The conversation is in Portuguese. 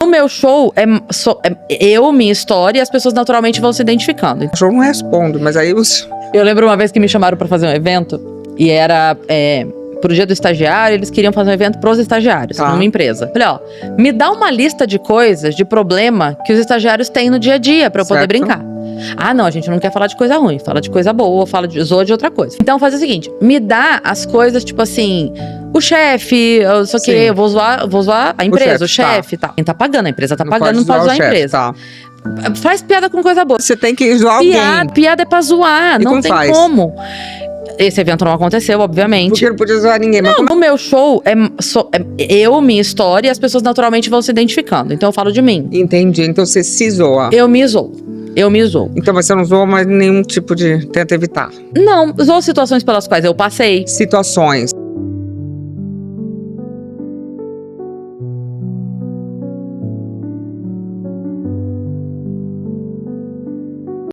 O meu show é eu, minha história, e as pessoas naturalmente vão se identificando. Eu não respondo, mas aí Eu lembro uma vez que me chamaram pra fazer um evento, e era pro dia do estagiário, eles queriam fazer um evento pros estagiários, numa empresa. Falei, ó, me dá uma lista de coisas, de problema que os estagiários têm no dia a dia pra eu poder brincar. Ah, não, a gente não quer falar de coisa ruim, fala de coisa boa, zoa de outra coisa. Então faz o seguinte, me dá as coisas, tipo assim, o chefe, eu sei o quê, eu vou zoar a empresa, o chefe e tal. Quem tá pagando, a empresa tá pagando, não pode zoar a empresa. Tá. Faz piada com coisa boa. Você tem que zoar alguém. Piada é pra zoar, E não como tem faz? como. Esse evento não aconteceu, obviamente. Porque não podia zoar ninguém. Mas No meu show, eu, minha história, e as pessoas naturalmente vão se identificando. Então eu falo de mim. Entendi, então você se zoa. Eu me zoo. Então você não zoa mais nenhum tipo de... Tenta evitar. Não, zoo situações pelas quais eu passei. Situações.